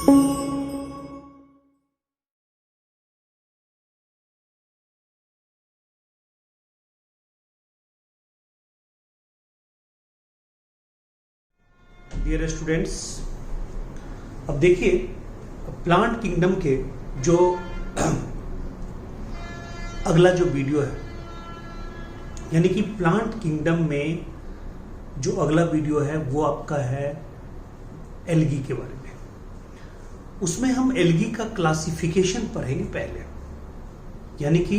Dear students, अब देखिए plant kingdom के जो अगला जो वीडियो है, यानी कि प्लांट किंगडम में जो अगला वीडियो है वो आपका है एल्गी के बारे में। उसमें हम एल्गी का क्लासिफिकेशन पढ़ेंगे पहले, यानी कि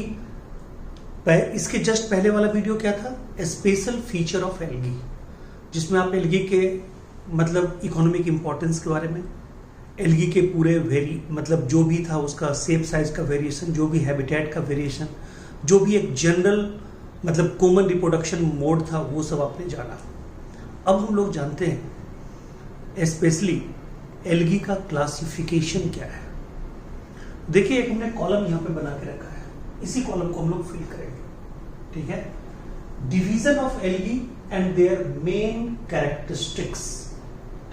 इसके जस्ट पहले वाला वीडियो क्या था, स्पेशल फीचर ऑफ एल्गी, जिसमें आप एल्गी के मतलब इकोनॉमिक इंपॉर्टेंस के बारे में, एल्गी के पूरे मतलब जो भी था उसका शेप साइज का वेरिएशन, जो भी हैबिटेट का वेरिएशन, जो भी एक जनरल मतलब कॉमन रिप्रोडक्शन मोड था, वो सब आपने जाना। अब हम लोग जानते हैं स्पेशली एल्गी का क्लासिफिकेशन क्या है। देखिए एक हमने कॉलम यहां पे बना के रखा है, इसी कॉलम को हम लोग फिल करेंगे, ठीक है। Division of algae and their main characteristics,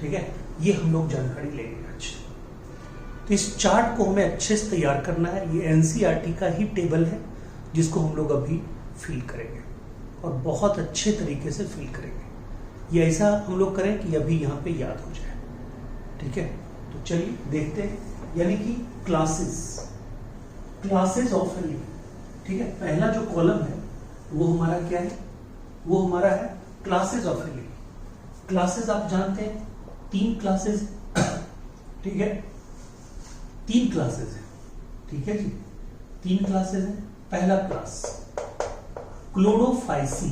ठीक है, ये हम लोग जानकारी लेंगे आज। तो इस चार्ट को हमें अच्छे से तैयार करना है। ये एनसीईआरटी का ही टेबल है जिसको हम लोग अभी फिल करेंगे और बहुत अच्छे तरीके से फिल करेंगे। ये ऐसा हम लोग करें कि अभी यहाँ पे याद हो जाए, ठीक है। तो चलिए देखते हैं, यानी कि क्लासेस ऑफ एल्गी, ठीक है। पहला जो कॉलम है वो हमारा क्या है, वो हमारा है क्लासेस ऑफ एल्गी। क्लासेस आप जानते हैं 3 क्लासेस, ठीक है, 3 क्लासेस है, ठीक है जी, 3 क्लासेस है। पहला क्लास क्लोरोफाइसी,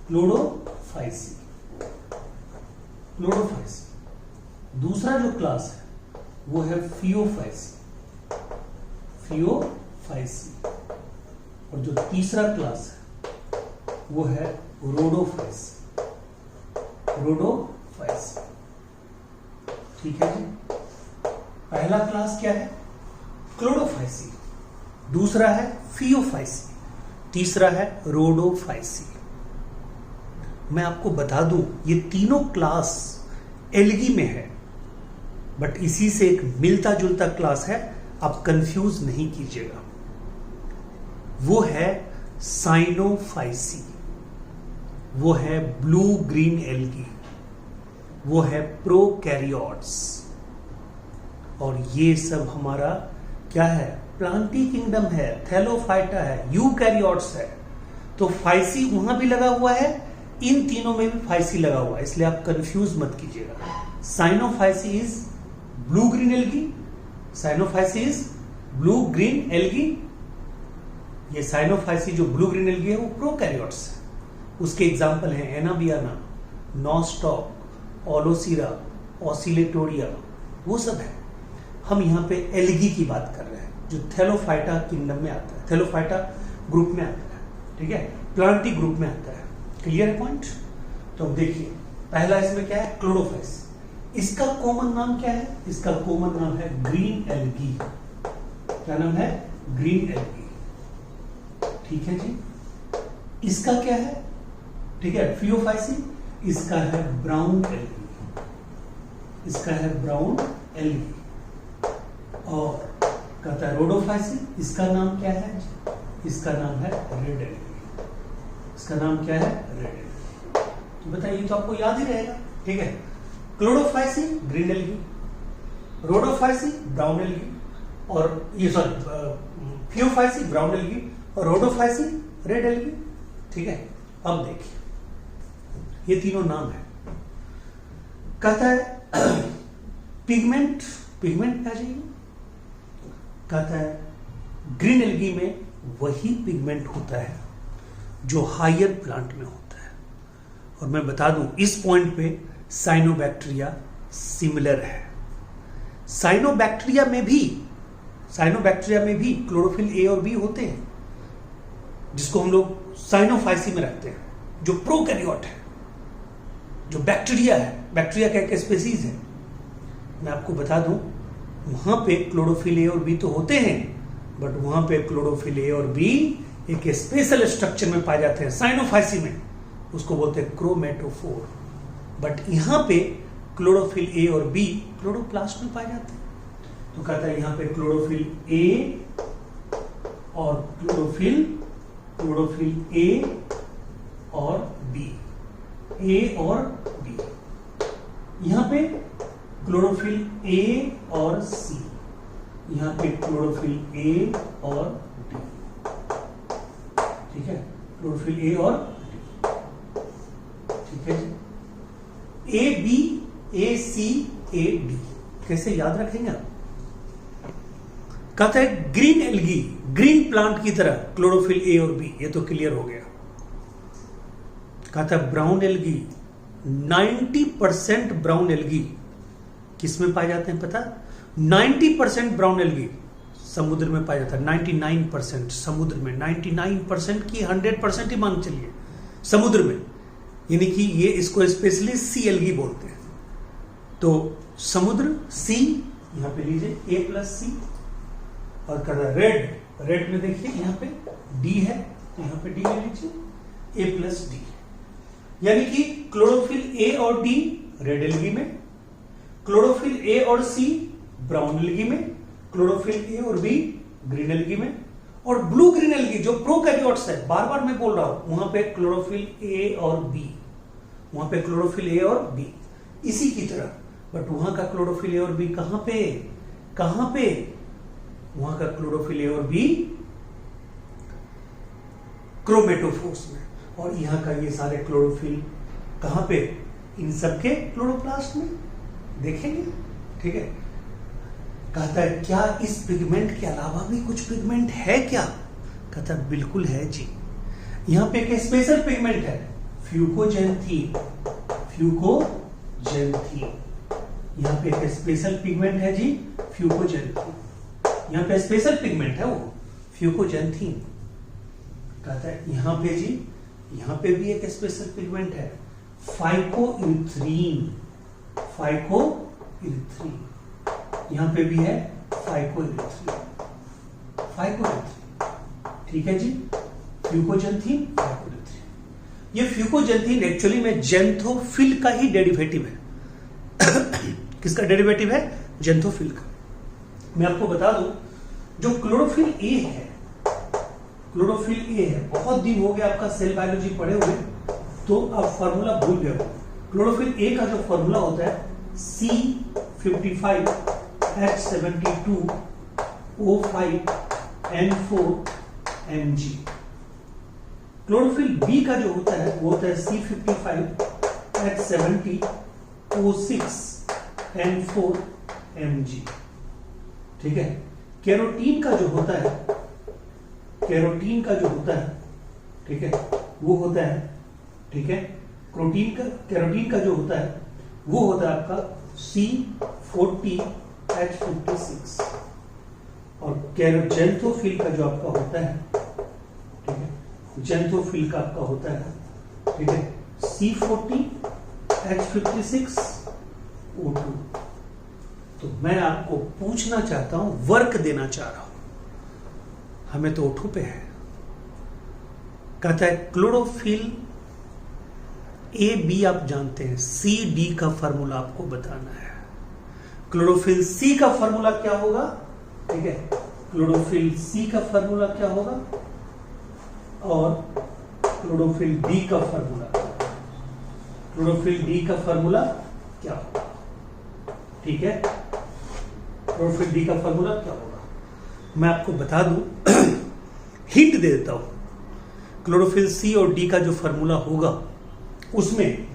क्लोरोफाइसी, क्लोरोफाइसी। दूसरा जो क्लास है वो है फियोफाइसी, फियोफाइसी। और जो तीसरा क्लास है वो है रोडोफाइसी, रोडोफाइसी, ठीक है जी। पहला क्लास क्या है, क्लोरोफाइसी, दूसरा है फियोफाइसी, तीसरा है रोडोफाइसी। मैं आपको बता दूं ये तीनों क्लास एल्गी में है, बट इसी से एक मिलता जुलता क्लास है, आप कंफ्यूज नहीं कीजिएगा। वो है साइनोफाइसी, वो है ब्लू ग्रीन एल्गी, वो है प्रोकैरियोट्स। और ये सब हमारा क्या है, प्लांटी किंगडम है, थैलोफाइटा है, यूकैरियोट्स है। तो फाइसी वहां भी लगा हुआ है, इन तीनों में भी फाइसी लगा हुआ है, इसलिए आप कंफ्यूज मत कीजिएगा। Cyanophyceae is blue green algae, Cyanophyceae is blue green algae. ये साइनोफाइसी जो ब्लू ग्रीन एल्गी है वो प्रोकैरियोट्स है। उसके एग्जाम्पल हैं एनाबियाना, नॉस्टॉक, ओलोसीरा, ऑसिलेटोरिया, वो सब है। हम यहाँ पे एल्गी की बात कर रहे हैं जो थैलोफाइटा किंगडम में आता है, थैलोफाइटा ग्रुप में आता है, ठीक है, प्लांटी ग्रुप में आता है। क्लियर है पॉइंट। तो देखिए पहला इसमें क्या है, क्लोरोफाइस। इसका कॉमन नाम क्या है, इसका कॉमन नाम है ग्रीन एल्गी। क्या नाम है, ग्रीन एल्गी, ठीक है जी। इसका क्या है, ठीक है, फियोफाइसी, इसका है ब्राउन एल्गी, इसका है ब्राउन एल्गी। और कहता है रोडोफाइसी, इसका नाम क्या है, इसका नाम है रेड एल्गी, इसका नाम क्या है, रेड एल्गी। तो बताइए, तो आपको याद ही रहेगा, ठीक है। Chlorophyceae green algae, Rhodophyceae brown algae, और ये सॉरी फियोफाइसी ब्राउन एल्गी और रोडोफाइसी रेड एल्गी, ठीक है। अब देखिए ये तीनों नाम है। कहता है पिगमेंट, पिगमेंट आ जाइए। कहता है ग्रीन एल्गी में वही पिगमेंट होता है जो हायर प्लांट में होता है। और मैं बता दूं इस पॉइंट पे साइनोबैक्टीरिया सिमिलर है। साइनोबैक्टीरिया में भी क्लोरोफिल ए और बी होते हैं, जिसको हम लोग साइनोफाइसी में रखते हैं, जो प्रोकैरियोट है, जो बैक्टीरिया है, बैक्टीरिया का एक स्पीसीज है। मैं आपको बता दूं वहां पे क्लोरोफिल ए और बी तो होते हैं, बट वहां पे क्लोरोफिल ए और बी एक स्पेशल स्ट्रक्चर में पाए जाते हैं साइनोफाइसी में, उसको बोलते हैं क्रोमेटोफोर। बट यहां पे क्लोरोफिल ए और बी क्लोरोप्लास्ट में पाए जाते हैं। तो कहता है यहां पे क्लोरोफिल ए और क्लोरोफिल ए और बी, ए और बी। यहां पे क्लोरोफिल ए और सी, यहां पे क्लोरोफिल ए और डी। ठीक है, क्लोरोफिल ए और डी। ठीक है जी, A B A C A D कैसे याद रखेंगे आप? कहता है ग्रीन एल्गी, ग्रीन प्लांट की तरह क्लोरोफिल ए और बी, ये तो क्लियर हो गया। कहता है ब्राउन एल्गी, 90% ब्राउन एल्गी किसमें पाए जाते हैं पता? 90% ब्राउन एल्गी समुद्र में पाया जाता है। 99% समुद्र में, 99% की 100% ही मान चलिए समुद्र में, यानी कि ये इसको स्पेशली सी एल्गी बोलते हैं। तो समुद्र सी, यहां पे लीजिए ए प्लस सी, और कर रहा रेड, रेड में देखिए यहां पे डी है, तो यहां पे डी ले लीजिए ए प्लस डी, यानी कि क्लोरोफिल ए और डी रेड एल्गी में, क्लोरोफिल ए और सी ब्राउन एल्गी में, क्लोरोफिल ए और बी ग्रीन एल्गी में, और ब्लू ग्रीन एल्गी जो प्रोकैरियोट्स है, बार बार मैं बोल रहा हूं, वहां पे क्लोरोफिल ए और बी, वहां पे क्लोरोफिल ए और बी इसी की तरह, बट वहां का क्लोरोफिल ए और बी कहां पे, कहां पे? वहां का क्लोरोफिल ए और बी क्रोमेटोफोर्स में, और यहां का ये सारे क्लोरोफिल कहां पे? इन सबके क्लोरोप्लास्ट में देखेंगे। ठीक है, कहता है क्या इस पिगमेंट के अलावा भी कुछ पिगमेंट है क्या? कहता है बिल्कुल है जी, यहां पे एक स्पेशल पिगमेंट है फ्यूकोजेंथीन, फ्यूकोजेंथीन, यहां पे एक स्पेशल पिगमेंट है जी फ्यूकोजेंथीन, यहां पे स्पेशल पिगमेंट है वो फ्यूकोजेंथीन। कहता है यहां पे जी, यहां पे भी एक स्पेशल पिगमेंट है फाइकोइरिथ्रीन, फाइकोइरिथ्रीन, यहां पे भी है फाइकोइरिथ्रीन, फाइकोइरिथ्रीन। ठीक है जी, फ्यूकोजेंथीन, फाइकोइरिथ्रीन। ये फ्यूकोजेंथीन एक्चुअली में जेंथोफिल का ही डेरिवेटिव है। किसका डेरिवेटिव है? जेंथोफिल का। मैं आपको बता दूं, जो क्लोरोफिल ए है, क्लोरोफिल ए है, बहुत दिन हो गया आपका सेल बायोलॉजी पढ़े हुए, तो आप फॉर्मूला भूल गए हो। क्लोरोफिल ए का जो फॉर्मूला होता है C55H72O5N4Mg। क्लोरोफिल बी का जो होता है वो होता है C55H70O6N4Mg। ठीक है, कैरोटीन का जो होता है, कैरोटीन का जो होता है, ठीक है, वो होता है, ठीक है, कैरोटीन का जो होता है वो होता है आपका C40H56, और जेंथोफिल का जो आपका होता है, ठीक है, जेंथोफिल का आपका होता है, ठीक है, C40H56O2। तो मैं आपको पूछना चाहता हूं, वर्क देना चाह रहा हूं, हमें तो O2 पे है। कहता है क्लोरोफिल ए बी आप जानते हैं, सी डी का फॉर्मूला आपको बताना है। क्लोरोफिल सी का फॉर्मूला क्या होगा? ठीक है, क्लोरोफिल सी का फॉर्मूला क्या होगा, और क्लोरोफिल डी का फॉर्मूला, क्लोरोफिल डी का फॉर्मूला क्या होगा? ठीक है, क्लोरोफिल डी का फॉर्मूला क्या होगा? मैं आपको बता दूं, हिंट दे देता हूं। क्लोरोफिल सी और डी का जो फॉर्मूला होगा उसमें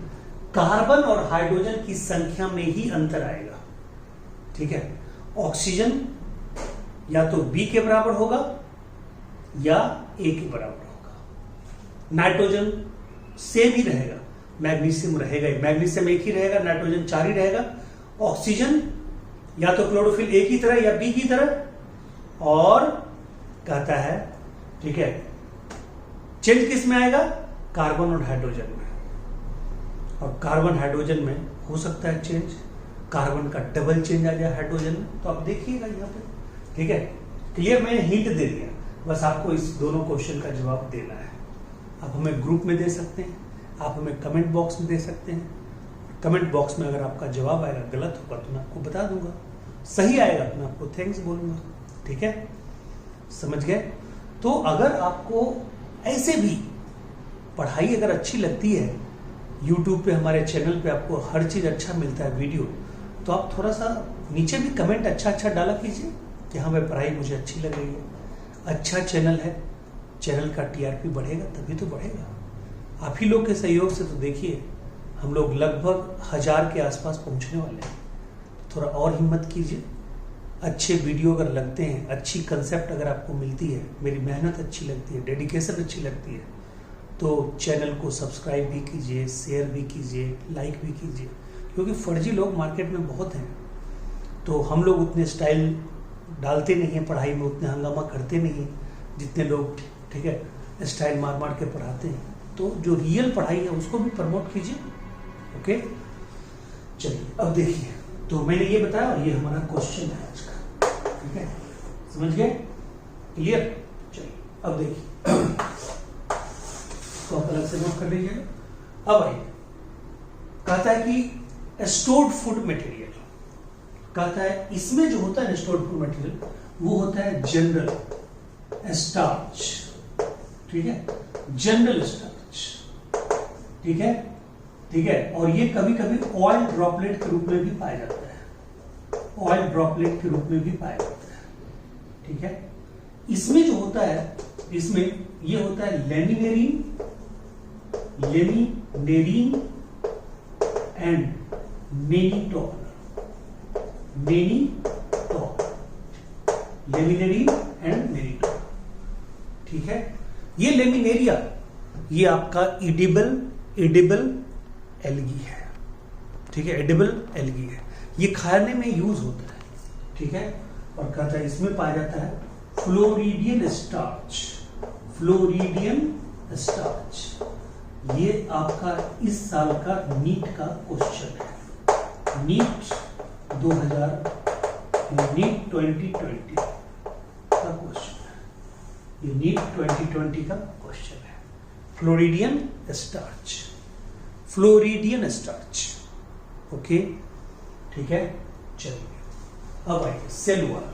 कार्बन और हाइड्रोजन की संख्या में ही अंतर आएगा। ठीक है, ऑक्सीजन या तो बी के बराबर होगा या ए के बराबर होगा, नाइट्रोजन सेम ही रहेगा, मैग्नीशियम रहेगा, मैग्नीशियम एक ही रहेगा, नाइट्रोजन 4 ही रहेगा, ऑक्सीजन या तो क्लोरोफिल ए की तरह या बी की तरह, और कहता है ठीक है चेंज किस में आएगा? कार्बन और हाइड्रोजन में, और कार्बन हाइड्रोजन में हो सकता है चेंज, कार्बन का डबल चेंज आ जाए हाइड्रोजन में। तो आप देखिएगा यहाँ पे, ठीक है, क्लियर, मैंने हिंट दे दिया, बस आपको इस दोनों क्वेश्चन का जवाब देना है। आप हमें ग्रुप में दे सकते हैं, आप हमें कमेंट बॉक्स में दे सकते हैं, कमेंट बॉक्स में अगर आपका जवाब आएगा गलत होगा तो मैं आपको बता दूंगा, सही आएगा तो मैं आपको थैंक्स बोलूंगा। ठीक है, समझ गए? तो अगर आपको ऐसे भी पढ़ाई अगर अच्छी लगती है, YouTube पे हमारे चैनल पे आपको हर चीज़ अच्छा मिलता है वीडियो, तो आप थोड़ा सा नीचे भी कमेंट अच्छा डाला कीजिए कि हाँ भाई पढ़ाई मुझे अच्छी लग रही है, अच्छा चैनल है, चैनल का TRP बढ़ेगा तभी तो बढ़ेगा। आप ही लोग के सहयोग से तो देखिए हम लोग लगभग 1000 के आसपास पहुंचने वाले हैं। थोड़ा और हिम्मत कीजिए, अच्छे वीडियो अगर लगते हैं, अच्छी कंसेप्ट अगर आपको मिलती है, मेरी मेहनत अच्छी लगती है, डेडिकेशन अच्छी लगती है, तो चैनल को सब्सक्राइब भी कीजिए, शेयर भी कीजिए, लाइक भी कीजिए, क्योंकि फर्जी लोग मार्केट में बहुत हैं। तो हम लोग उतने स्टाइल डालते नहीं हैं पढ़ाई में, उतने हंगामा करते नहीं हैं जितने लोग, ठीक है, स्टाइल मार के पढ़ाते हैं। तो जो रियल पढ़ाई है उसको भी प्रमोट कीजिए। ओके, चलिए अब देखिए, तो मैंने ये बताया और ये हमारा क्वेश्चन है आज का। ठीक है, समझ गए? क्लियर? चलिए अब देखिए, तो आप अलग से नोट कर लीजिएगा। अब आइए, कहता है कि स्टोर्ड फूड मटेरियल, कहता है इसमें जो होता है स्टोर्ड फूड मटेरियल वो होता है जनरल स्टार्च। ठीक है, जनरल स्टार्च। ठीक है, ठीक है, और ये कभी कभी ऑयल ड्रॉपलेट के रूप में भी पाया जाता है, ऑयल ड्रॉपलेट के रूप में भी पाया जाता है। ठीक है, इसमें जो होता है, इसमें ये होता है लेमिनेरिन एंड नेनिटॉल, लेमिनेरिन एंड नेनिटॉल। ठीक है, ये लेमिनेरिया ये आपका एडिबल एल्गी है। ठीक है, एडिबल एल्गी है, ये खाने में यूज होता है। ठीक है, और कहता है इसमें पाया जाता है फ्लोरिडियन स्टार्च, फ्लोरिडियन स्टार्च। ये आपका इस साल का नीट का क्वेश्चन है, नीट 2020 का क्वेश्चन है, ये नीट 2020 का क्वेश्चन है। Floridean starch, floridean starch. Okay, ठीक है, चलिए अब आइए सेल वॉल।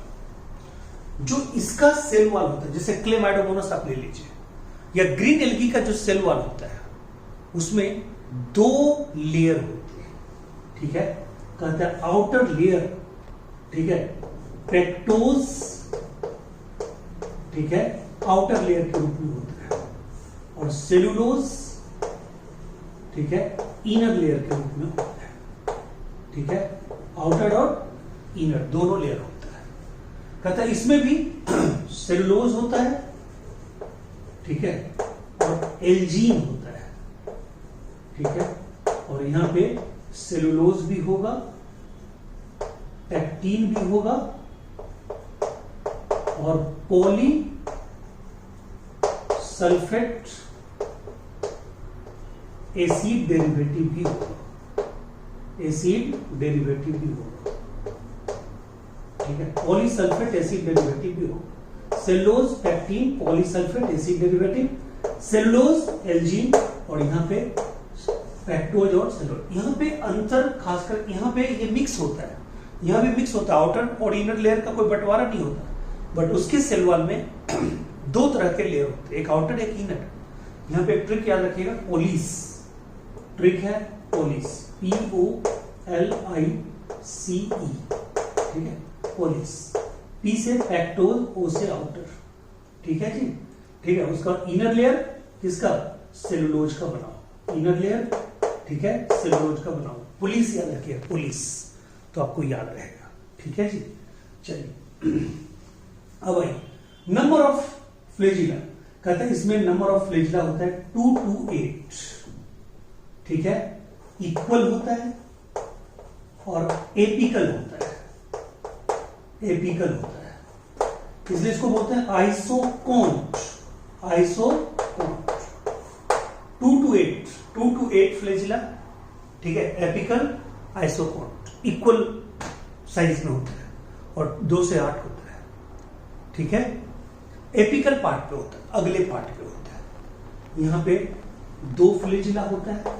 जो इसका सेल वॉल होता है, जैसे क्लेमाइडोमोनास आप ले लीजिए, या ग्रीन एल्गी का जो सेल वॉल होता है उसमें 2 लेयर होती है। ठीक है, कहते हैं आउटर लेयर, ठीक है, पेक्टोज, ठीक है, आउटर लेयर के रूप में होता है, और सेलुलोज, ठीक है, इनर लेयर के रूप में होता है। ठीक है, आउटर और इनर दोनों लेयर होता है। कहता है इसमें भी सेलुलोज होता है, ठीक है, और एल्जीन होता है। ठीक है, और यहां पे सेलुलोज भी होगा, पैक्टीन भी होगा, और पॉली सल्फेट एसिड डेरिवेटिव भी होगा, एसिड डेरिवेटिव भी होगा। ठीक है, पॉलीसल्फेट एसिड डेरिवेटिव भी होगा, cellulose, pectin, polysulphate acid derivative, cellulose, algin, और यहाँ पे पैक्टोज और सेलुलोज। यहाँ पे अंतर खासकर यहाँ पे ये मिक्स होता है, यहाँ भी मिक्स होता है, आउटर और इनर लेयर का कोई बंटवारा नहीं होता, बट उसके सेल वॉल में 2 तरह के लेयर होते हैं, एक आउटर एक इनर। यहाँ पे ट्रिक याद रखिएगा, पोलिस ट्रिक है, पोलिस, POLICE। ठीक है, पोलिस, P से पैक्टोज, O से आउटर। ठीक है जी, ठीक है, उसका इनर लेयर किसका, सेलुलोज का बनाओ, इनर लेयर, ठीक है, सेलुलोज का बनाओ। पुलिस याद रखिए, पुलिस, तो आपको याद रहेगा। ठीक है जी, चलिए अब आइए नंबर ऑफ फ्लैजिला। कहते हैं इसमें नंबर ऑफ फ्लैजिला होता है 2 to 8। ठीक है, इक्वल होता है और एपिकल होता है, एपिकल होता है, इसलिए इसको बोलते हैं आइसोकोन्ट, आइसोकोन्ट। 2 to 8 फ्लैजिला, ठीक है, एपिकल, आइसोकोन्ट, इक्वल साइज में होता है, और 2 से 8 होता है। ठीक है, एपिकल पार्ट पे होता है, अगले पार्ट पे होता है। यहां पे 2 फ्लैजिला होता है,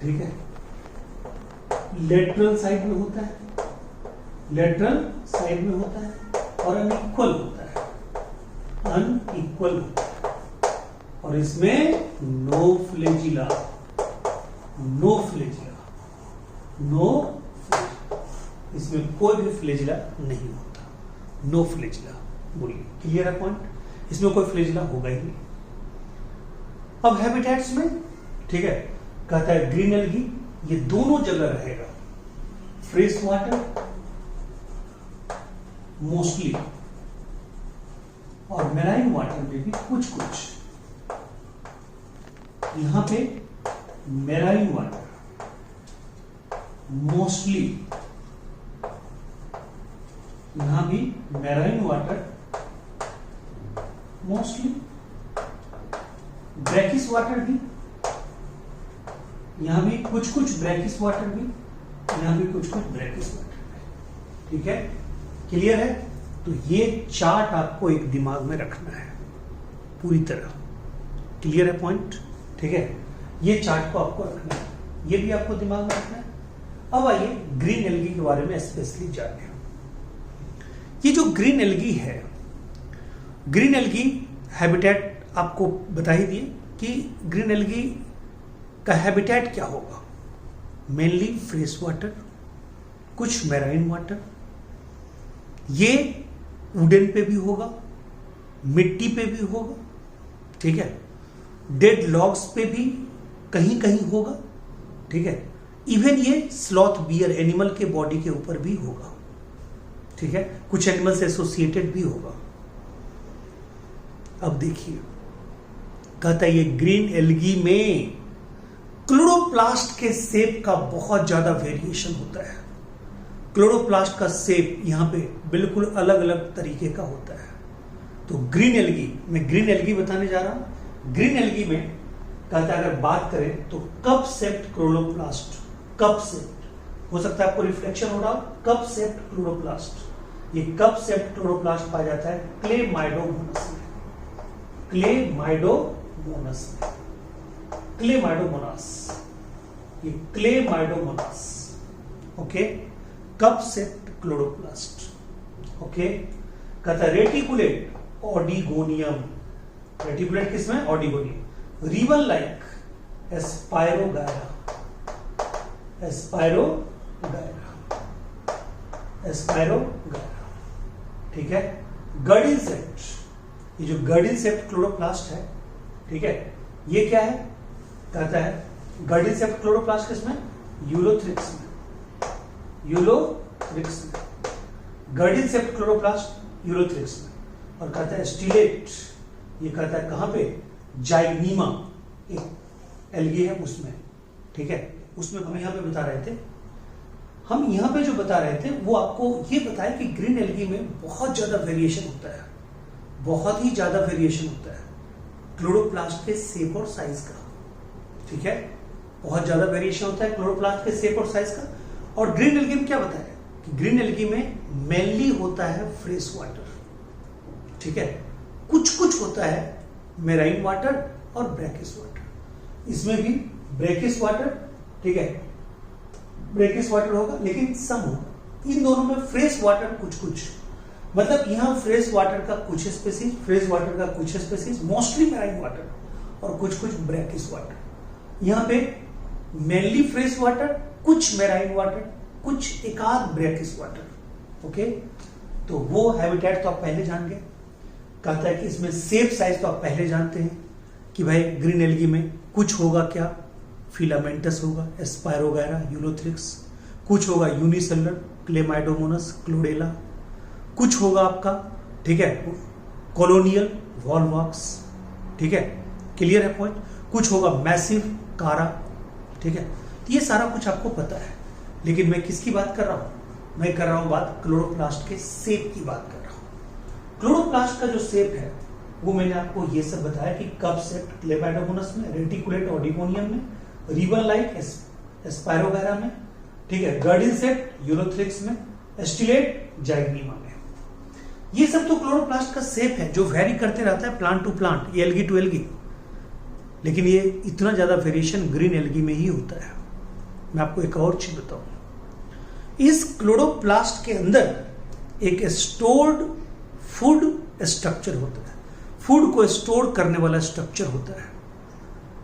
ठीक है, लेटरल साइड में होता है, लेटरल साइड में होता है, और अनइक्वल होता है, अनइक्वल होता है, और इसमें no flagella, no flagella, no flagella, इसमें कोई भी फ्लैजिला नहीं होता, नो फ्लैजिला। बोलिए क्लियर है पॉइंट, इसमें कोई फ्लैजिला होगा ही नहीं। अब हैबिटेट्स में, ठीक है, कहता है ग्रीन एल्गी ये दोनों जगह रहेगा, फ्रेश वाटर मोस्टली, और मेराइन वाटर में भी कुछ कुछ। यहां पे मेराइन वाटर मोस्टली, यहां भी marine water mostly, brackish water भी, यहां भी कुछ कुछ ब्रैकिस वाटर भी, यहां भी कुछ कुछ ब्रैकिस वाटर भी। ठीक है, क्लियर है? तो ये चार्ट आपको एक दिमाग में रखना है पूरी तरह। क्लियर है पॉइंट? ठीक है, ये चार्ट को आपको रखना है, ये भी आपको दिमाग में रखना है। अब आइए ग्रीन एल्गी के बारे में स्पेशली जाने। ये जो ग्रीन एल्गी है, ग्रीन एल्गी हैबिटेट आपको बता ही दिए कि ग्रीन एल्गी का हैबिटेट क्या होगा। मेनली फ्रेश वाटर, कुछ मैराइन वाटर, ये वुडन पे भी होगा, मिट्टी पे भी होगा, ठीक है, डेड लॉग्स पे भी कहीं कहीं होगा, ठीक है, इवन ये स्लॉथ बियर एनिमल के बॉडी के ऊपर भी होगा, ठीक है, कुछ एनिमल से एसोसिएटेड भी होगा। अब देखिए, कहता है ये ग्रीन एल्गी में क्लोरोप्लास्ट के शेप का बहुत ज्यादा वेरिएशन होता है। क्लोरोप्लास्ट का शेप यहां पे बिल्कुल अलग अलग तरीके का होता है। तो ग्रीन एल्गी, मैं ग्रीन एल्गी बताने जा रहा हूं। ग्रीन एल्गी में कहता है अगर बात करें तो cup shaped chloroplast, cup shaped हो सकता है, आपको रिफ्लेक्शन हो रहा हो, कप शेप्ड क्लोरोप्लास्ट, ये कप शेप्ड क्लोरोप्लास्ट पाया जाता है क्लेमाइडोमोनास में, क्लेमाइडोमोनास में, क्लेमाइडोमोनास, ये Chlamydomonas, okay, cup shaped chloroplast, okay. कहता है रेटिकुलेट ऑडिगोनियम, रेटिकुलेट किसमें? ऑडिगोनियम, रिबन लाइक एस्पायरोगायरा, एस्पायरोगायरा, एस्पायरोगायरा, ठीक है। गर्डिल सेप्ट, ये जो गर्डिल सेप्ट क्लोरोप्लास्ट है, ठीक है, ये क्या है? कहता है गर्डिल सेप्ट क्लोरोप्लास्ट किसमें? यूलोथ्रिक्स में, यूलोथ्रिक्स में, गर्डिल सेप्ट क्लोरोप्लास्ट यूलोथ्रिक्स में। और कहता है स्टिलेट, ये कहता है कहां पे? जाइगनीमा, एक एल्गी है उसमें, ठीक है, उसमें हम यहां पे बता रहे थे, हम यहां पे जो बता रहे थे वो आपको ये बताया कि ग्रीन एल्गी में बहुत ज्यादा वेरिएशन होता है, बहुत ही ज्यादा वेरिएशन होता है क्लोरोप्लास्ट के शेप और साइज का, ठीक है, बहुत ज्यादा वेरिएशन होता है क्लोरोप्लास्ट के शेप और साइज का। और ग्रीन एल्गी में क्या बताया कि ग्रीन एल्गी में मेनली होता है फ्रेश वाटर, ठीक है, कुछ कुछ होता है मेराइन वाटर और ब्रैकिस वाटर, इसमें भी ब्रैकिस वाटर, ठीक है, ब्रैकिस वाटर होगा लेकिन सम होगा। इन दोनों में फ्रेश वाटर कुछ कुछ, मतलब यहां फ्रेश वाटर का कुछ स्पेसीज, फ्रेश वाटर का कुछ स्पेसीज, मोस्टली मेराइन वाटर और कुछ कुछ ब्रैकिस वाटर। यहां पे मेनली फ्रेश वाटर, कुछ मेराइन वाटर, कुछ एकाध ब्रैकिस वाटर, ओके। तो वो हैबिटेट तो आप पहले जान गए। कहता है कि इसमें शेप साइज तो आप पहले जानते हैं कि भाई ग्रीन एल्गी में कुछ होगा क्या? फिलामेंटस होगा, एस्पायरोगायरा, यूलोथ्रिक्स, कुछ होगा यूनिसेलुलर, क्लेमाइडोमोनास, क्लोरेला, कुछ होगा आपका, ठीक है, कॉलोनियल, वॉलवॉक्स, ठीक है, क्लियर है पॉइंट, कुछ होगा मैसिव, कारा, ठीक है। तो ये सारा कुछ आपको पता है, लेकिन मैं किसकी बात कर रहा हूं? मैं कर रहा हूं बात क्लोरोप्लास्ट के शेप की बात कर रहा हूं। क्लोरोप्लास्ट का जो शेप है वो मैंने आपको ये सब बताया कि कप शेप्ड क्लेमाइडोमोनास में, रेटिकुलेट ऑडिगोनियम में, रिबन लाइक एस्पायरोगायरा में, ठीक है, गर्डिल शेप्ड यूलोथ्रिक्स में, स्टिलेट जाइगनीमा में। ये सब तो क्लोरोप्लास्ट का शेप है जो वेरी करते रहता है प्लांट टू प्लांट, ये एल्गी टू एल्गी, लेकिन ये इतना ज्यादा वेरिएशन ग्रीन एल्गी में ही होता है। मैं आपको एक और चीज बताऊं, इस क्लोरोप्लास्ट के अंदर एक स्टोर्ड फूड स्ट्रक्चर होता है, फूड को स्टोर करने वाला स्ट्रक्चर होता है।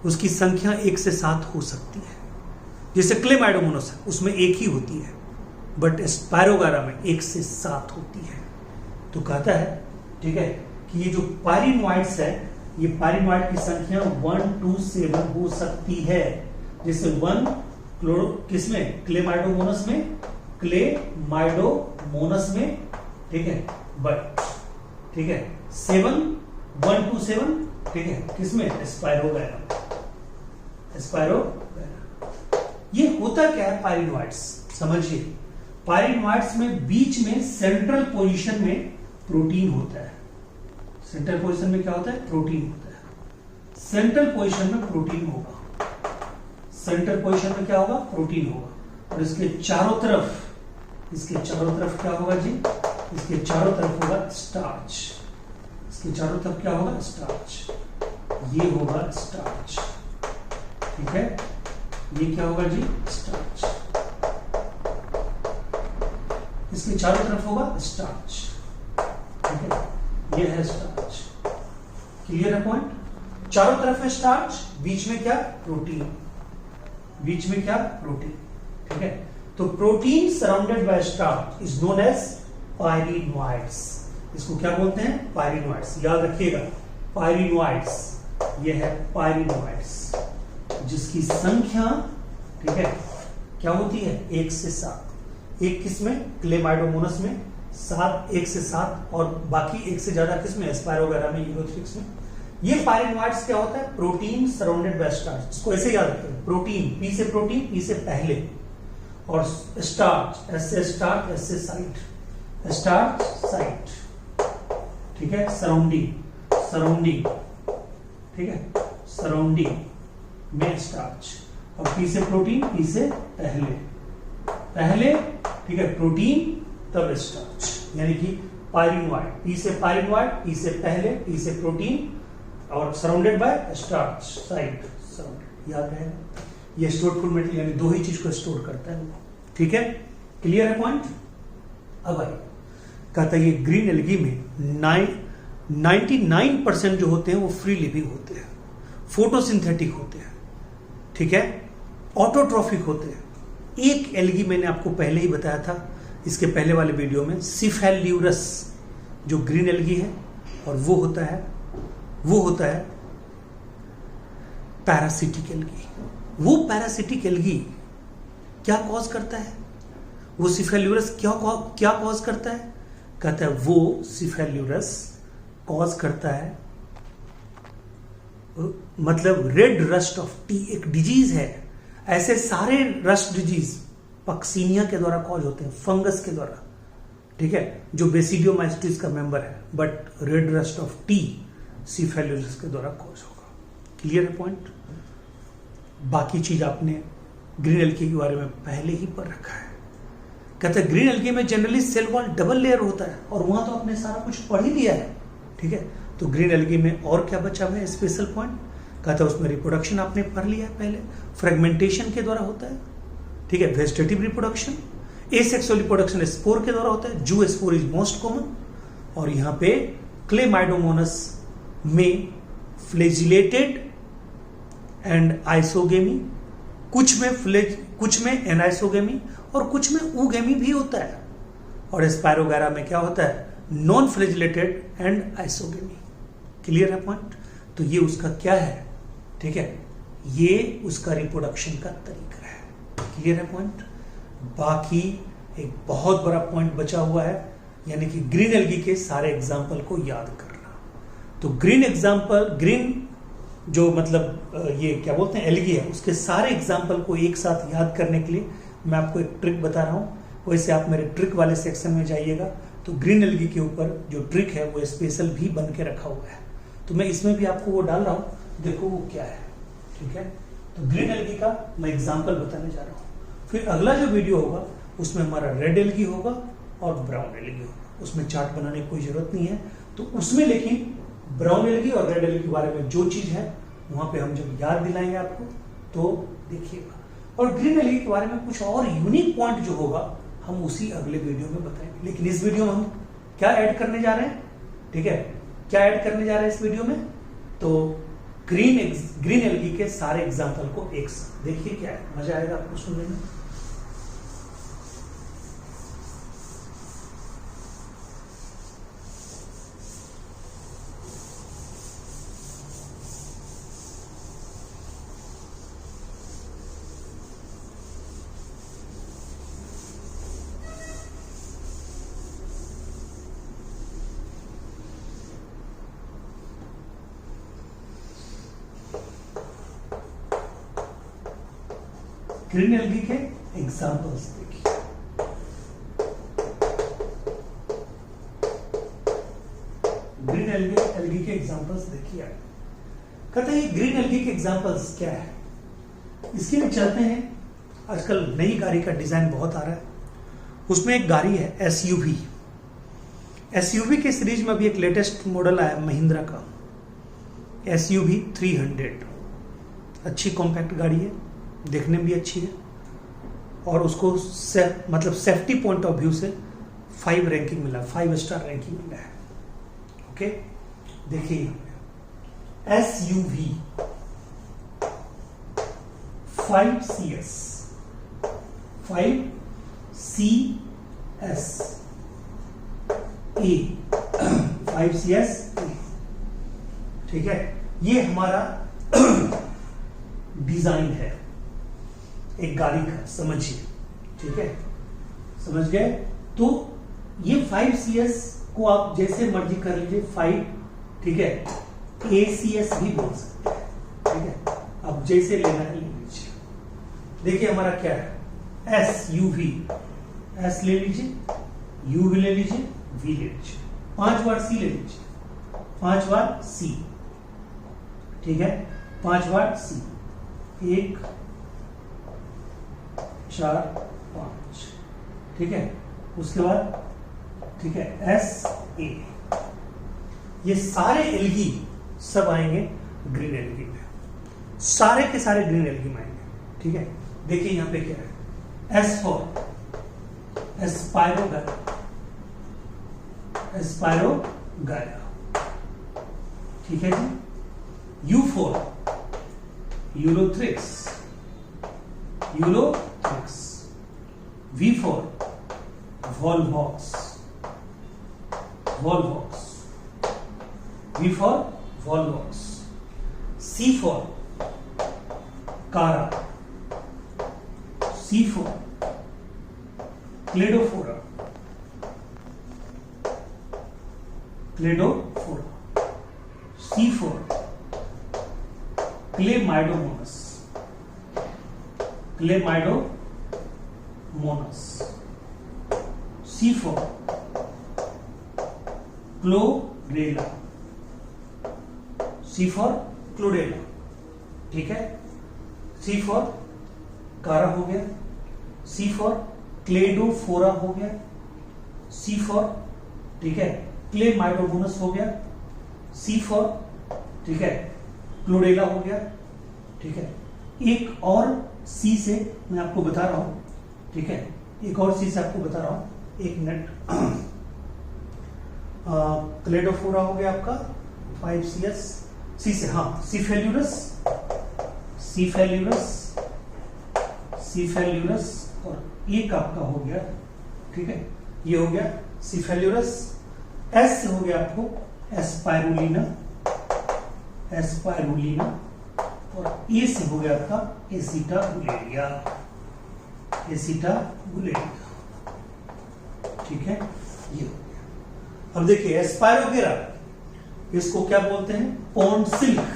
उसकी संख्या 1 से 7 हो सकती है। जैसे क्लेमाइडोमोनास है उसमें 1 ही होती है, बट स्पायरोगारा में 1 से 7 होती है। तो कहता है ठीक है कि ये जो पायरिनोइड्स है, ये पायरिनोइड की संख्या 1 to 7 हो सकती है। जैसे 1 क्लोरो किसमें, क्लेमाइडोमोनास में, क्लेमाइडोमोनास में, ठीक है, बट ठीक है 7 1 to 7 ठीक है किसमें, स्पायरोगारा में, स्पायरोगारा। ये होता क्या है पायरिनोइड्स, समझिए। पायरिनोइड्स में बीच में सेंट्रल पोजीशन में प्रोटीन होता है। सेंट्रल पोजीशन में क्या होता है, प्रोटीन होता है। सेंट्रल पोजीशन में प्रोटीन होगा, सेंट्रल पोजीशन में क्या होगा, प्रोटीन होगा। और इसके चारों तरफ क्या होगा जी, इसके चारों तरफ होगा स्टार्च। इसके चारों तरफ क्या होगा, स्टार्च। ये होगा स्टार्च, ठीक है। ये क्या होगा जी, स्टार्च। इसके चारों तरफ होगा स्टार्च, ठीक है। ये है स्टार्च, क्लियर है पॉइंट। चारों तरफ है स्टार्च, बीच में क्या, प्रोटीन, बीच में क्या, प्रोटीन, ठीक है। तो protein surrounded by starch is known as pyrenoids. इसको क्या बोलते हैं, पायरिनोइड्स। याद रखिएगा पायरिनोइड्स, ये है पायरिनोइड्स, जिसकी संख्या ठीक है क्या होती है, 1 से 7। एक किसमें, क्लेमाइडोमोनास में, 1 से 7, और बाकी 1 से ज्यादा किसमें, स्पायरोगारा में, यूरोथ्रिक्स में। ये पायरिनोइड्स क्या होता है, प्रोटीन सराउंडेड बाय स्टार्च। इसको ऐसे याद रखें, प्रोटीन, पी से प्रोटीन, पी से पहले, और स्टार्च, एस से स्टार्च, एस से साइड, स्टार्च साइड, ठीक है। सराउंडिंग, सराउंडिंग, ठीक है, सराउंडिंग में स्टार्च। और पी से प्रोटीन, पी से पहले, पहले, ठीक है, प्रोटीन तब स्टार्च, यानी कि पायरिनोइड, पी से पायरिनोइड, पी से पहले, पी से प्रोटीन, और surrounded by starch side, surrounded. याद रहेगा, ये स्टोर्ड फूड मेटेरियल यानी 2 ही चीज को स्टोर करता है, ठीक है, क्लियर है पॉइंट। अब आइए, कहता है ये ग्रीन एल्गी में 99% जो होते हैं वो फ्री लिविंग होते हैं, फोटोसिंथेटिक होते हैं, ठीक है, ऑटोट्रॉफिक होते हैं। एक एल्गी मैंने आपको पहले ही बताया था इसके पहले वाले वीडियो में, सिफेल्यूरस जो ग्रीन एल्गी है, और वो होता है पैरासिटिक एल्गी। वो पैरासिटिक एल्गी क्या कॉज करता है, वो सिफेल्यूरस क्या कॉज करता है, कहता है वो सिफेल्यूरस कॉज करता है, मतलब रेड रस्ट ऑफ टी, एक डिजीज है। ऐसे सारे रस्ट डिजीज पक्सीनिया के द्वारा कॉज होते हैं, फंगस के द्वारा, ठीक है, जो बेसिडियोमाइस्टिस का मेंबर है, but red rust of tea cephaleuros के द्वारा कॉज होगा। क्लियर है पॉइंट। बाकी चीज आपने ग्रीन एल्गी के बारे में पहले ही पढ़ रखा है। कहते हैं ग्रीन एल्गी में generally cell wall double layer होता है, और वहां तो आपने सारा कुछ पढ़ ही लिया है, ठीक है। तो ग्रीन एल्गी में और क्या बचा हुआ है स्पेशल पॉइंट, कहता है उसमें रिप्रोडक्शन आपने पढ़ लिया है पहले, फ्रेगमेंटेशन के द्वारा होता है, ठीक है, vegetative reproduction, asexual reproduction spore के द्वारा होता है, जू स्पोर इज मोस्ट कॉमन। और यहां पे क्लेमाइडोमोनास में फ्लैजिलेटेड एंड आइसोगेमी, कुछ में एनाइसोगेमी, और कुछ में ऊगेमी भी होता है। और स्पायरोगारा में क्या होता है, non flagellated and isogamy. Clear है पॉइंट। तो ये उसका क्या है, ठीक है, ये उसका रिप्रोडक्शन का तरीका है। क्लियर है पॉइंट। बाकी एक बहुत बड़ा पॉइंट बचा हुआ है, यानी कि ग्रीन एल्गी के सारे एग्जाम्पल को याद करना। तो ग्रीन जो मतलब ये क्या बोलते हैं एल्गी है, उसके सारे एग्जाम्पल को एक साथ याद करने के लिए मैं आपको एक ट्रिक बता रहा हूं। वैसे आप मेरे ट्रिक वाले सेक्शन में जाइएगा तो ग्रीन एल्गी के ऊपर जो ट्रिक है वो स्पेशल भी बन के रखा हुआ है, तो मैं इसमें भी आपको वो डाल रहा हूं, देखो वो क्या है, ठीक है। तो ग्रीन एल्गी का मैं एग्जाम्पल बताने जा रहा हूं। फिर अगला जो वीडियो होगा उसमें हमारा रेड एल्गी होगा और ब्राउन एल्गी होगा। उसमें चार्ट बनाने की कोई जरूरत नहीं है, तो उसमें लेकिन ब्राउन एल्गी और रेड एल्गी के बारे में जो चीज है वहां पे हम जब याद दिलाएंगे आपको तो देखिएगा। और ग्रीन एल्गी के बारे में कुछ और यूनिक पॉइंट जो होगा हम उसी अगले वीडियो में बताएंगे। लेकिन इस वीडियो में हम क्या ऐड करने जा रहे हैं, ठीक है, क्या ऐड करने जा रहे हैं इस वीडियो में, तो ग्रीन एल्गी के सारे एग्जाम्पल को एक साथ देखिए, क्या है, मजा आएगा आपको सुनने में। ग्रीन एल्गी के एग्जाम्पल्स देखिए। ग्रीन एल्गी के एग्जाम्पल्स देखिए आप। कहते हैं ग्रीन एल्गी के एग्जाम्पल्स क्या है, इसके लिए चलते हैं। आजकल नई गाड़ी का डिजाइन बहुत आ रहा है, उसमें एक गाड़ी है एसयूवी। एसयूवी के सीरीज में अभी एक लेटेस्ट मॉडल आया महिंद्रा का एसयूवी 300। अच्छी कॉम्पैक्ट गाड़ी है, देखने में भी अच्छी है, और उसको मतलब सेफ्टी पॉइंट ऑफ व्यू से 5 रैंकिंग मिला, 5 स्टार रैंकिंग मिला है। ओके, देखिए SUV 5CS 5CS A, ठीक है, ये हमारा डिजाइन है एक गाड़ी का, समझिए, ठीक है, समझ गए। तो ये 5CS को आप जैसे मर्जी कर लीजिए, 5, ठीक है, ACS भी बोल सकते हैं, ठीक है, अब जैसे लेना है ले लीजिए। देखिए हमारा क्या है, SUV, S ले लीजिए, U भी ले लीजिए, V ले लीजिए, 5 बार C ले लीजिए, 5 बार C, ठीक है, 5 बार C, 1 4 5, ठीक है, उसके बाद, ठीक है, SA, ये सारे एल्गी सब आएंगे ग्रीन एल्गी में, सारे के सारे ग्रीन एल्गी में आएंगे, ठीक है। देखिए यहां पे क्या है, S फॉर एस्पायरोगायरा, ठीक है जी। U for ulothrix, V for Volvox, V for Volvox, C for Cara, C for Cladophora, C for Chlamydomonas, C for Chlorella, ठीक है, C for कारा हो गया, C for क्लेडोफोरा हो गया, C for, ठीक है, क्लेमाइडोमोनस हो गया, C for, ठीक है, क्लोरेला हो गया, ठीक है। एक और C से मैं आपको बता रहा हूं, ठीक है, एक और C से आपको बता रहा हूं, एक मिनट। क्लेडोफोरा हो गया आपका 5CS, C से, हाँ, सीफेल्यूरस, और एक आपका हो गया, ठीक है, ये हो गया सीफेल्यूरस। S से हो गया आपको एस्पायरुलिना, और A से हो गया आपका एसिटाबुलेरिया, ठीक है, ये हो गया। अब देखिए एस्पायरोगेरा, इसको क्या बोलते हैं, पॉन्ड सिल्क,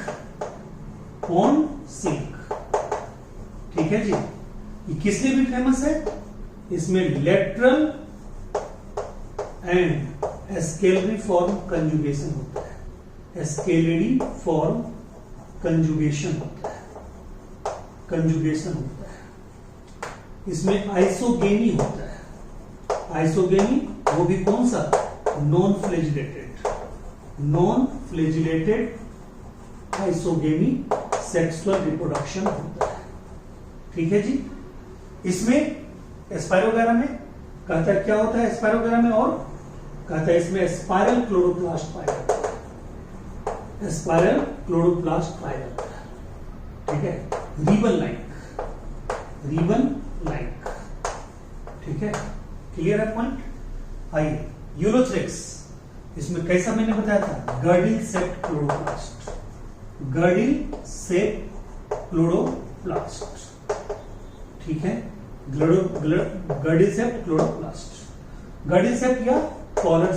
ठीक है जी। ये किस लिए भी फेमस है, इसमें लेटरल एंड एस्केलरी फॉर्म कंजुगेशन होता है, कंजुगेशन होता है, इसमें आइसोगेनी होता है, वो भी कौन सा, नॉन फ्लैजिलेटेड आइसोगेनी सेक्सुअल रिप्रोडक्शन होता है, ठीक है जी। इसमें एस्पायरोगेरा में कहता है क्या होता है स्पायरोग्राम में, और कहता है इसमें स्पाइरल क्लोरोप्लास्ट पाया जाता है, स्पाइरल क्लोरोप्लास्ट पाया जाता है, ठीक है, रिबन लाइक, ठीक है, क्लियर है पॉइंट। आइए यूरोथ्रिक्स, इसमें कैसा मैंने बताया था, गर्डिल सेप्ट क्लोरोप्लास्ट, गर्डिल सेप्ट क्लोरोप्लास्ट, ठीक है, गर्डिल सेप्ट क्लोरोप्लास्ट, गर्डिल सेप्ट या कॉलर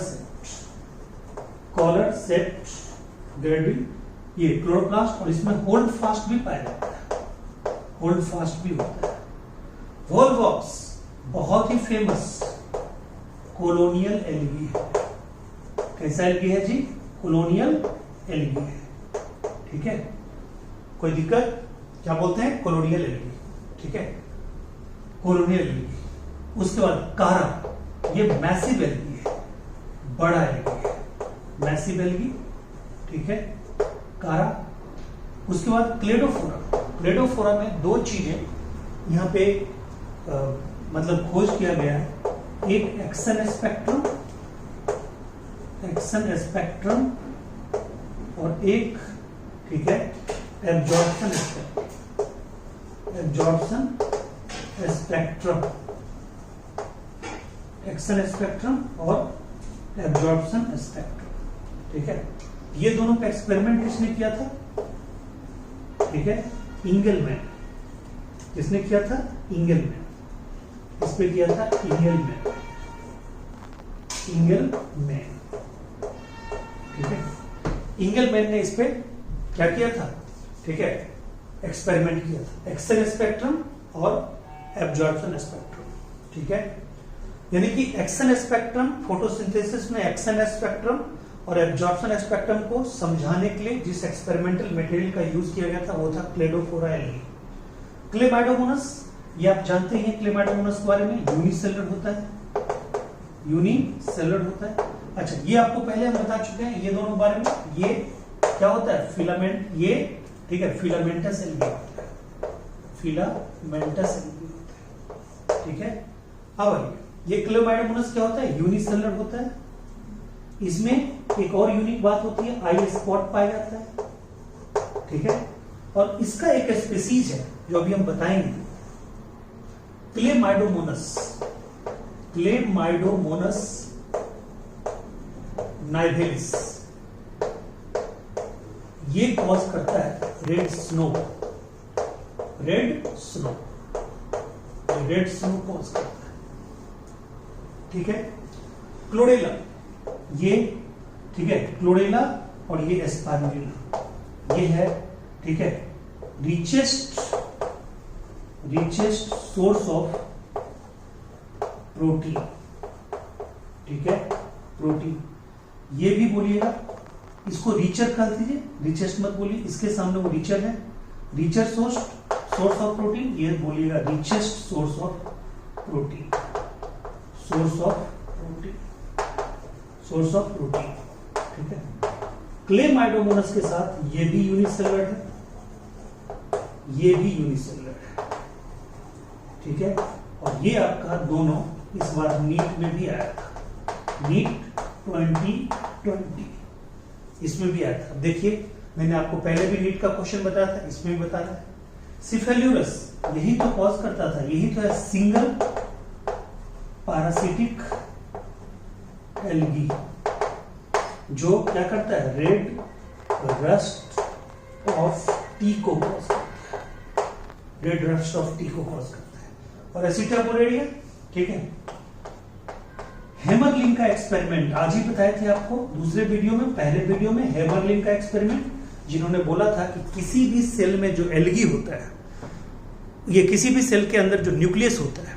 सेप्ट गर्डिल, ये क्लोरोप्लास्ट, और इसमें होल्ड फास्ट भी पाया जाता है, होल्ड फास्ट भी होता है। वोल्वॉक्स बहुत ही फेमस कोलोनियल एल्गी है, कैसा एल्गी है जी, कोलोनियल एल्गी है, ठीक है, कोई दिक्कत, क्या बोलते हैं, कोलोनियल एल्गी, ठीक है, कोलोनियल एल्गी। उसके बाद कारा, ये मैसिव एल्गी है, बड़ा एल्गी है, मैसिव एल्गी, ठीक है, कारा। उसके बाद क्लेडोफोरा, क्लेडोफोरा में दो चीजें यहाँ पे मतलब खोज किया गया है, एक एक्सन स्पेक्ट्रम और एक, ठीक है, एब्जॉर्प्शन स्पेक्ट्रम, एक्सन स्पेक्ट्रम और एब्जॉर्प्शन स्पेक्ट्रम, ठीक है। ये दोनों का एक्सपेरिमेंट किसने किया था, ठीक है, इंगेलमैन, किसने किया था, इंगेलमैन, इस पे किया था इंगेलमैन, ठीक है, इंगेलमैन ने इस पे क्या किया था, ठीक है, एक्सपेरिमेंट किया था, एक्सन स्पेक्ट्रम और एब्जॉर्प्शन स्पेक्ट्रम, ठीक है। यानी कि एक्सन स्पेक्ट्रम, फोटोसिंथेसिस में एक्सन स्पेक्ट्रम और एब्जॉर्प्शन स्पेक्ट्रम को समझाने के लिए जिस एक्सपेरिमेंटल मटेरियल का यूज किया गया था वो था क्लेडोफोरा एल्गी। क्लेमाइडोमोनस, ये आप जानते हैं क्लेमाइडोमोनस के बारे में, यूनिसेलुलर होता है। अच्छा, ये आपको पहले हम बता चुके हैं ये दोनों बारे में, ये क्या होता है, फिलामेंट, ये, ठीक है, फिलामेंटस एल्गी होता है, फिलामेंटस एल्गी होता है, ठीक है। अब ये क्लेमाइडोमोनस क्या होता है, यूनिसेलुलर होता है, इसमें एक और यूनिक बात होती है, आई स्पॉट पाया जाता है, ठीक है, और इसका एक स्पीसीज है जो अभी हम बताएंगे, क्लेमाइडोमोनस नाइवेलिस, ये कॉज करता है रेड स्नो कॉज करता है, ठीक है। क्लोरेला, ये, ठीक है, क्लोरेला और ये एस्पार्जिला, ये है, ठीक है, रिचेस्ट सोर्स ऑफ प्रोटीन, ठीक है, प्रोटीन, ये भी बोलिएगा, इसको रिचर कर दीजिए, रिचेस्ट मत बोलिए, इसके सामने वो रिचर है, रिचर सोर्स ऑफ प्रोटीन, ये बोलिएगा रिचेस्ट सोर्स ऑफ प्रोटीन, ठीक है। क्लेमाइडोमोनस के साथ ये भी यूनिसेलुलर है, ठीक है, और ये आपका दोनों इस बार नीट में भी आया था, नीट 2020 इसमें भी आया था। देखिए मैंने आपको पहले भी नीट का क्वेश्चन बताया था, इसमें भी बता रहा है, सिफेल्यूरस, यही तो कॉज करता था, यही तो है सिंगल पैरासिटिक एल्गी, जो क्या करता है, रेड रस्ट ऑफ टी को कॉज करता है, रेड रस्ट ऑफ टी को कॉज करता है, और एसिटाबुलेरिया, ठीक है। हेमरलिंग का एक्सपेरिमेंट आज ही बताए थे आपको दूसरे वीडियो में, पहले वीडियो में हेमरलिंग का एक्सपेरिमेंट, जिन्होंने बोला था कि किसी भी सेल में जो एल्गी होता है, ये किसी भी सेल के अंदर जो न्यूक्लियस होता है,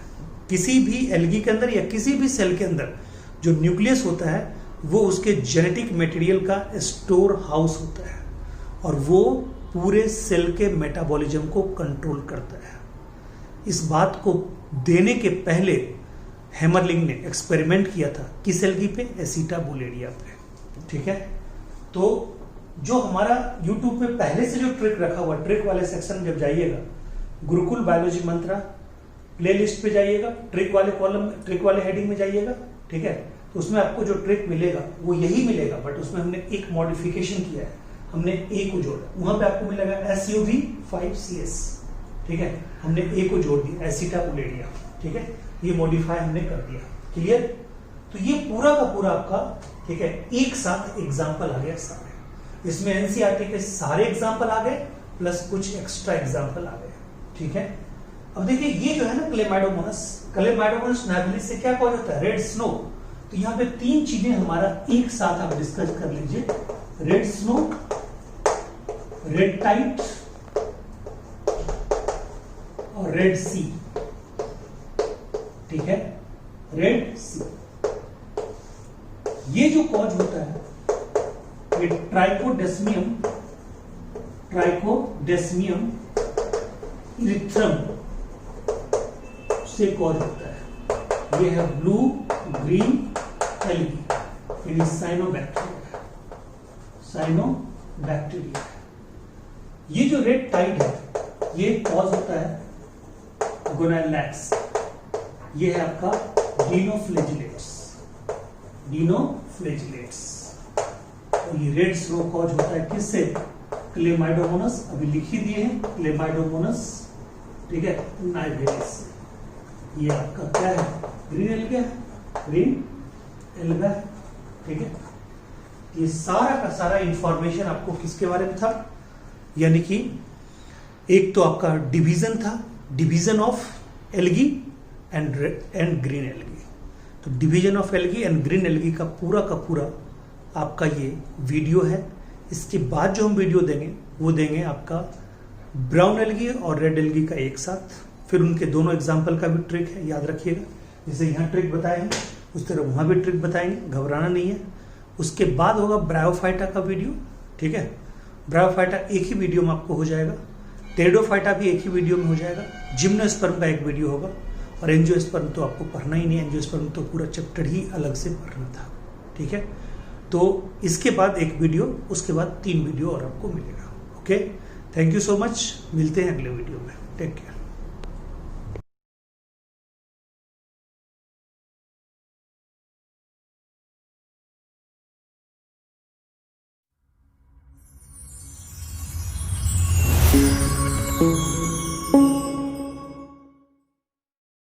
किसी भी एल्गी के अंदर या किसी भी सेल के अंदर जो न्यूक्लियस होता है, वो उसके जेनेटिक मटेरियल का स्टोर हाउस होता है, और वो पूरे सेल के मेटाबॉलिज्म को कंट्रोल करता है। इस बात को देने के पहले हेमरलिंग ने एक्सपेरिमेंट किया था किस एल्गी पे, एसिटाबुलेरिया पे, ठीक है। तो जो हमारा YouTube पे पहले से जो ट्रिक रखा हुआ, ट्रिक वाले सेक्शन में जब जाइएगा, गुरुकुल बायोलॉजी मंत्रा प्लेलिस्ट पे जाइएगा, ट्रिक वाले कॉलम, ट्रिक वाले हेडिंग में जाइएगा, ठीक है। तो उसमें आपको जो ट्रिक मिलेगा वो यही मिलेगा, बट उसमें हमने एक मॉडिफिकेशन किया है, हमने ए को जोड़ा। वहां पे आपको मिलेगा SUV 5CS, ठीक है। हमने ए को जोड़ दिया, एसिटाबुलेरिया, ठीक है। ये मॉडिफाई हमने कर दिया, क्लियर। तो ये पूरा का पूरा आपका, ठीक है, एक साथ एग्जाम्पल आ गया सारे। इसमें एनसीईआरटी के सारे एग्जाम्पल आ गए प्लस कुछ एक्स्ट्रा एग्जाम्पल आ गए, ठीक है। अब देखिए ये जो है ना क्लेमाइडोमोनास नेबुलिस से क्या कॉज होता है, रेड स्नो। तो यहाँ पे 3 चीजें हमारा एक साथ आप डिस्कस कर लीजिए, रेड स्नो, रेड टाइट और रेड सी, ठीक है, रेड सी। ये जो कॉज होता है ये ट्राइकोडेस्मियम इरिथ्रम से कॉज होता है। ये है ब्लू ग्रीन एल्गी, यानी साइनोबैक्टीरिया। ये जो रेड टाइड है ये कॉज होता है गोनालैक्स, ये है आपका डीनोफ्लेजिलेट्स। और ये रेड स्नो कॉज होता है किससे, क्लेमाइडोमोनास, अभी लिख ही दिए हैं क्लेमाइडोमोनास, ठीक है, नाइवेलिस से। ये आपका क्या है, ग्रीन एल्गा, ठीक है। ये सारा का सारा इंफॉर्मेशन आपको किसके बारे में था, यानी कि एक तो आपका डिवीजन था, division of algae and green algae. तो division of algae and green algae का पूरा आपका ये वीडियो है। इसके बाद जो हम वीडियो देंगे वो देंगे आपका ब्राउन एल्गी और रेड एल्गी का एक साथ, फिर उनके दोनों एग्जाम्पल का भी ट्रिक है, याद रखिएगा। जैसे यहाँ ट्रिक बताए हैं उस तरह वहां भी ट्रिक बताएंगे, घबराना नहीं है। उसके बाद होगा ब्रायोफाइटा का वीडियो, ठीक है। ब्रायोफाइटा एक ही वीडियो में आपको हो जाएगा, टेरिडोफाइटा भी एक ही वीडियो में हो जाएगा, जिम्नोस्पर्म का एक वीडियो होगा, और एंजियोस्पर्म तो आपको पढ़ना ही नहीं, एंजियोस्पर्म तो पूरा चैप्टर ही अलग से पढ़ना था, ठीक है। तो इसके बाद एक वीडियो, उसके बाद 3 वीडियो और आपको मिलेगा। Okay, thank you so much, मिलते हैं अगले वीडियो में, टेक केयर।